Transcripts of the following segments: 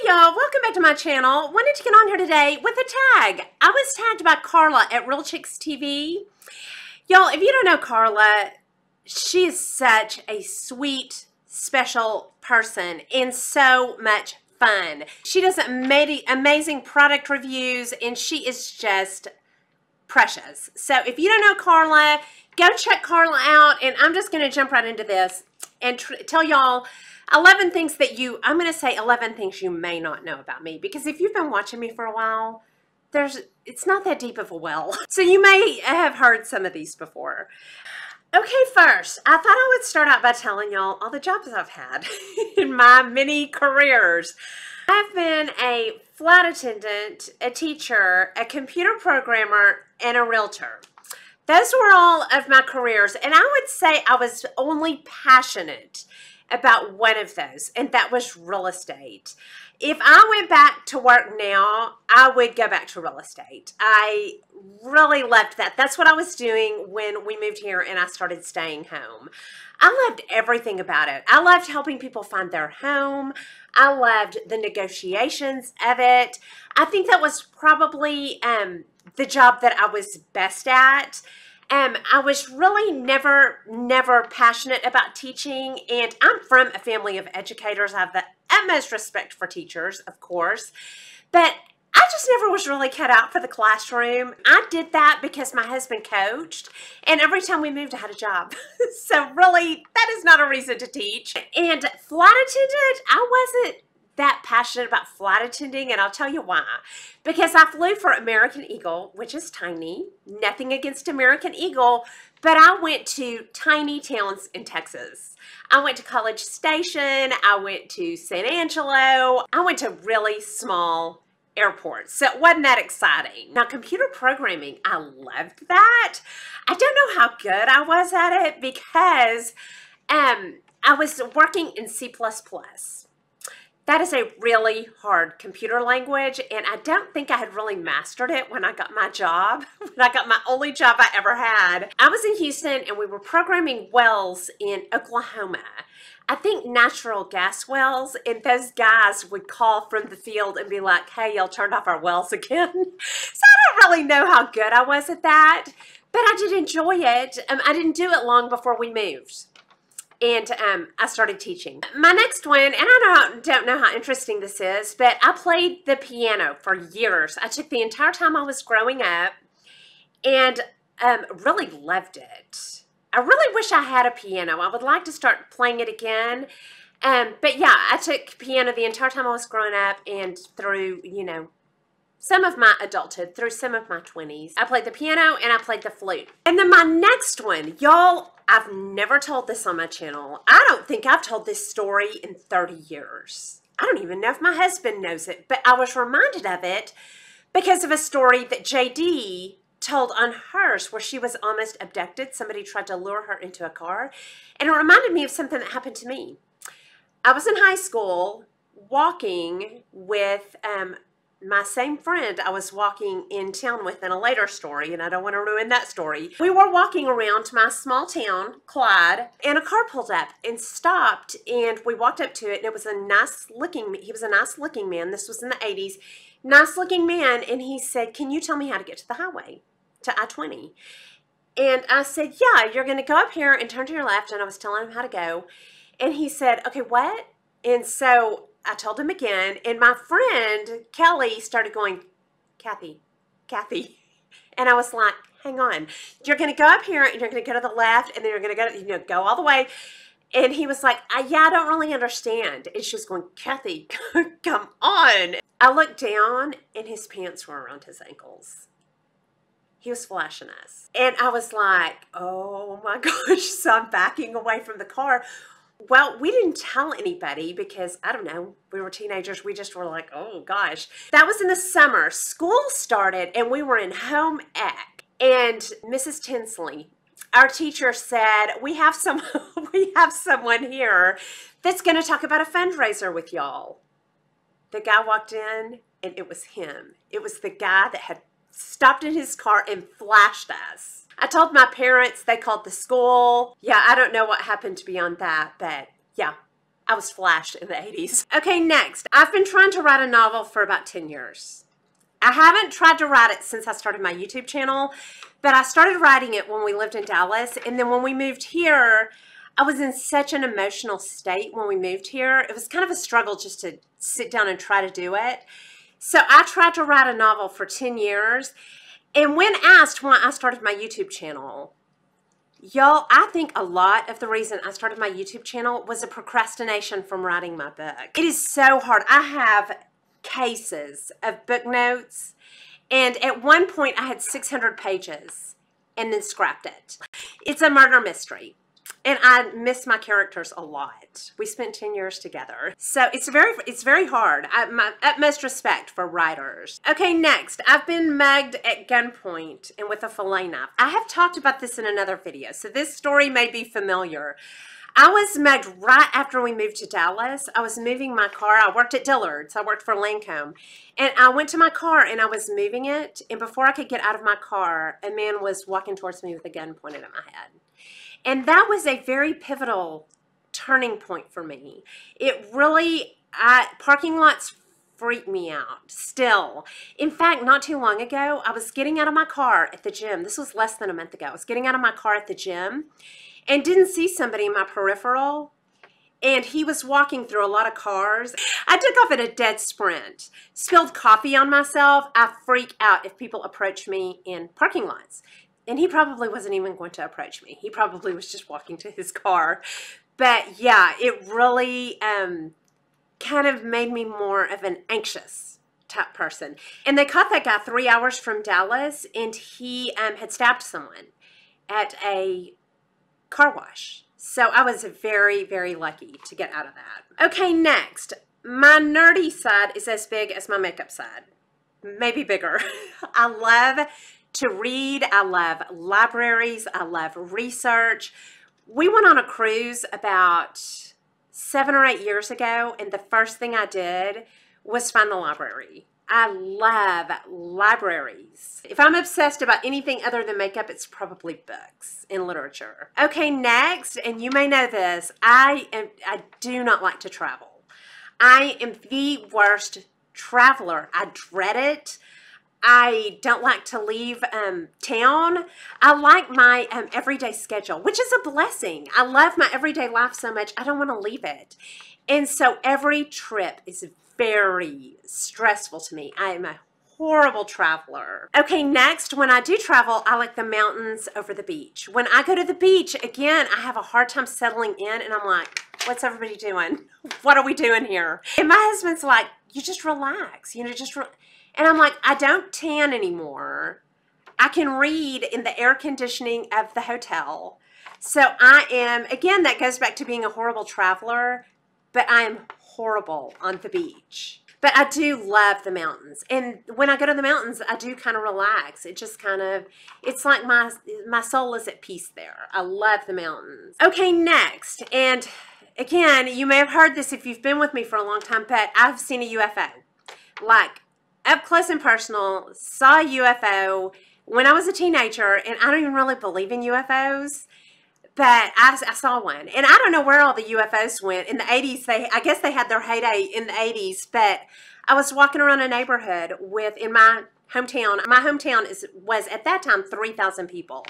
y'all, welcome back to my channel. Wanted to get on here today with a tag. I was tagged by Carla at Real Chicks TV. Y'all, if you don't know Carla, she is such a sweet, special person and so much fun. She does amazing product reviews and she is just precious. So if you don't know Carla, go check Carla out, and I'm just going to jump right into this and tell y'all 11 things that I'm going to say 11 things you may not know about me, because if you've been watching me for a while, it's not that deep of a well. So you may have heard some of these before. Okay, first, I thought I would start out by telling y'all all the jobs I've had in my many careers. I've been a flight attendant, a teacher, a computer programmer, and a realtor. Those were all of my careers, and I would say I was only passionate about one of those, and that was real estate. If I went back to work now, I would go back to real estate. I really loved that. That's what I was doing when we moved here and I started staying home. I loved everything about it. I loved helping people find their home. I loved the negotiations of it. I think that was probably the job that I was best at. I was really never passionate about teaching, and I'm from a family of educators. I have the utmost respect for teachers, of course, but I just never was really cut out for the classroom. I did that because my husband coached, and every time we moved, I had a job. So really, that is not a reason to teach. And flight attendant, I wasn't that passionate about flight attending, and I'll tell you why. Because I flew for American Eagle, which is tiny. Nothing against American Eagle, but I went to tiny towns in Texas. I went to College Station. I went to San Angelo. I went to really small airports, so it wasn't that exciting. Now, computer programming, I loved that. I don't know how good I was at it because I was working in C++. That is a really hard computer language, and I don't think I had really mastered it when I got my job, when I got my only job I ever had. I was in Houston, and we were programming wells in Oklahoma. I think natural gas wells, and those guys would call from the field and be like, hey, y'all turned off our wells again. So I don't really know how good I was at that, but I did enjoy it. I didn't do it long before we moved. And I started teaching. My next one, and I don't know how interesting this is, but I played the piano for years. I took the entire time I was growing up and really loved it. I really wish I had a piano. I would like to start playing it again. But yeah, I took piano the entire time I was growing up and through, some of my adulthood, through some of my 20s. I played the piano and I played the flute. And then my next one, y'all, I've never told this on my channel. I don't think I've told this story in 30 years. I don't even know if my husband knows it, but I was reminded of it because of a story that JD told on hers where she was almost abducted. Somebody tried to lure her into a car, and it reminded me of something that happened to me. I was in high school walking with my same friend I was walking in town with in a later story, and I don't want to ruin that story. We were walking around my small town, Clyde, and a car pulled up and stopped, and we walked up to it, and it was he was a nice looking man. This was in the 80s. Nice looking man, and he said, can you tell me how to get to the highway, to I-20? And I said, yeah, you're going to go up here and turn to your left, and I was telling him how to go. And he said, okay, what? And so I told him again, and my friend, Kelly, started going, Kathy. And I was like, hang on. You're going to go up here, and you're going to go to the left, and then you're going to go all the way. And he was like, yeah, I don't really understand. And she was going, Kathy, come on. I looked down, and his pants were around his ankles. He was flashing us. And I was like, oh my gosh. So I'm backing away from the car. Well, we didn't tell anybody because, I don't know, we were teenagers. We just were like, oh gosh. That was in the summer. School started and we were in home ec. And Mrs. Tinsley, our teacher, said, we have someone here that's going to talk about a fundraiser with y'all. The guy walked in and it was him. It was the guy that had stopped in his car and flashed us. I told my parents, they called the school. Yeah, I don't know what happened beyond that, but yeah, I was flashed in the 80s. Okay, next. I've been trying to write a novel for about 10 years. I haven't tried to write it since I started my YouTube channel, but I started writing it when we lived in Dallas, and then when we moved here, I was in such an emotional state when we moved here. It was kind of a struggle just to sit down and try to do it. So I tried to write a novel for 10 years, and when asked why I started my YouTube channel, y'all, I think a lot of the reason I started my YouTube channel was a procrastination from writing my book. It is so hard. I have cases of book notes, and at one point I had 600 pages and then scrapped it. It's a murder mystery, and I miss my characters a lot. We spent 10 years together, so it's very hard. My utmost respect for writers. Okay, next, I've been mugged at gunpoint and with a fillet knife. I have talked about this in another video, so this story may be familiar. I was mugged right after we moved to Dallas. I was moving my car. I worked at Dillard's. I worked for Lancome. And I went to my car and I was moving it. And before I could get out of my car, a man was walking towards me with a gun pointed at my head. And that was a very pivotal turning point for me. It really, parking lots freak me out still. In fact, not too long ago, I was getting out of my car at the gym. This was less than a month ago. I was getting out of my car at the gym and didn't see somebody in my peripheral, and he was walking through a lot of cars. I took off at a dead sprint, spilled coffee on myself. I freak out if people approach me in parking lots, and he probably wasn't even going to approach me. He probably was just walking to his car. But yeah, it really kind of made me more of an anxious type person. And they caught that guy 3 hours from Dallas, and he had stabbed someone at a car wash. So I was very, very lucky to get out of that. Okay, next. My nerdy side is as big as my makeup side. Maybe bigger. I love to read. I love libraries. I love research. We went on a cruise about 7 or 8 years ago, and the first thing I did was find the library. I love libraries. If I'm obsessed about anything other than makeup, it's probably books and literature. Okay, next, and you may know this, I do not like to travel. I am the worst traveler. I dread it. I don't like to leave town. I like my everyday schedule, which is a blessing. I love my everyday life so much, I don't want to leave it. And so every trip is very stressful to me. I am a horrible traveler. Okay, next, when I do travel, I like the mountains over the beach. When I go to the beach, again, I have a hard time settling in, and I'm like, what's everybody doing? What are we doing here? And my husband's like, you just relax, you know, and I'm like, I don't tan anymore. I can read in the air conditioning of the hotel. So I am, again, that goes back to being a horrible traveler, but I am horrible on the beach. But I do love the mountains. And when I go to the mountains, I do kind of relax. It just kind of, it's like my soul is at peace there. I love the mountains. Okay, next. And again, you may have heard this if you've been with me for a long time, but I've seen a UFO. Like, up close and personal, saw a UFO when I was a teenager, and I don't even really believe in UFOs. But I saw one, and I don't know where all the UFOs went. In the 80s, I guess they had their heyday in the 80s, but I was walking around a neighborhood in my hometown. My hometown was at that time 3,000 people.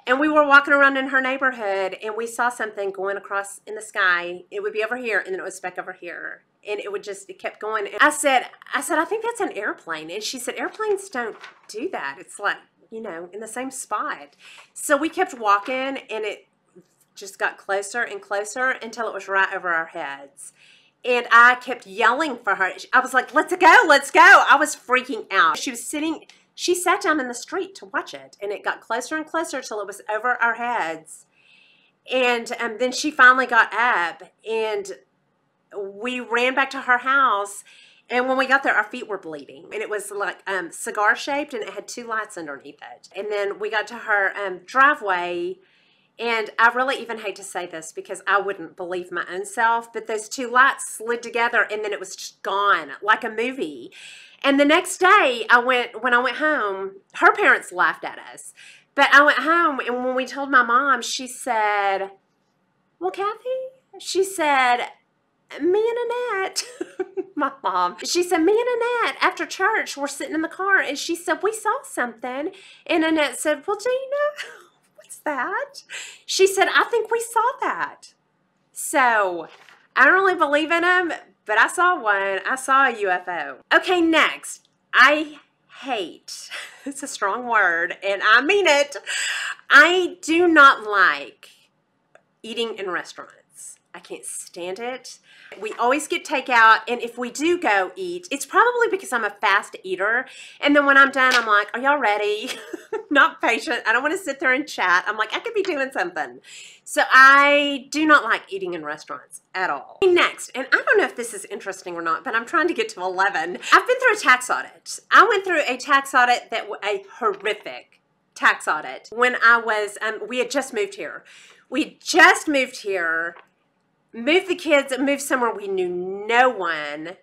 And we were walking around in her neighborhood, and we saw something going across in the sky. It would be over here, and then it was back over here. And it kept going. And I said, I think that's an airplane. And she said, airplanes don't do that. It's like, you know, in the same spot. So we kept walking, and it just got closer and closer until it was right over our heads. And I kept yelling for her. I was like, let's go, let's go. I was freaking out. She sat down in the street to watch it, and it got closer and closer till it was over our heads. And then she finally got up, and we ran back to her house. And when we got there, our feet were bleeding, and it was like cigar shaped, and it had 2 lights underneath it. And then we got to her driveway, and I really even hate to say this because I wouldn't believe my own self, but those 2 lights slid together, and then it was just gone like a movie. And the next day, when I went home, her parents laughed at us, but I went home, and when we told my mom, she said, well, Kathy, she said, me and Annette, my mom, she said, me and Annette, after church, we're sitting in the car, and she said, we saw something. And Annette said, well, Gina, what's that? She said, I think we saw that. So, I don't really believe in them, but I saw one. I saw a UFO. Okay, next. I hate, it's a strong word, and I mean it, I do not like eating in restaurants. I can't stand it. We always get takeout, and if we do go eat, it's probably because I'm a fast eater, and then when I'm done, I'm like, are y'all ready? Not patient. I don't want to sit there and chat. I'm like, I could be doing something. So I do not like eating in restaurants at all. Next, and I don't know if this is interesting or not, but I'm trying to get to 11. I've been through a tax audit. I went through a tax audit that was a horrific tax audit when I was, we had just moved here. We just moved here, moved the kids, moved somewhere we knew no one,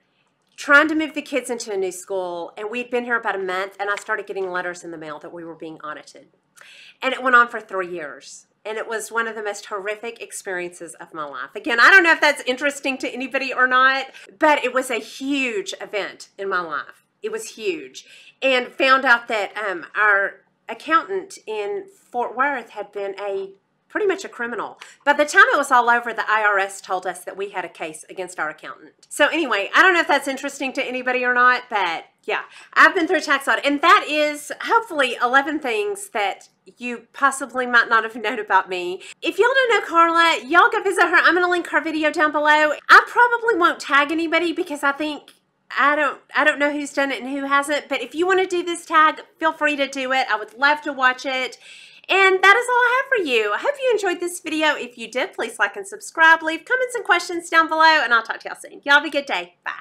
trying to move the kids into a new school, and we'd been here about a month, and I started getting letters in the mail that we were being audited. And it went on for 3 years, and it was one of the most horrific experiences of my life. Again, I don't know if that's interesting to anybody or not, but it was a huge event in my life. It was huge. And found out that our accountant in Fort Worth had been pretty much a criminal. By the time it was all over, the IRS told us that we had a case against our accountant. So anyway, I don't know if that's interesting to anybody or not, but yeah, I've been through a tax audit, and that is hopefully 11 things that you possibly might not have known about me. If y'all don't know Carla, y'all go visit her. I'm going to link her video down below. I probably won't tag anybody because I think I don't know who's done it and who hasn't, but if you want to do this tag, feel free to do it. I would love to watch it. And that is all I have for you. I hope you enjoyed this video. If you did, please like and subscribe. Leave comments and questions down below, and I'll talk to y'all soon. Y'all have a good day. Bye.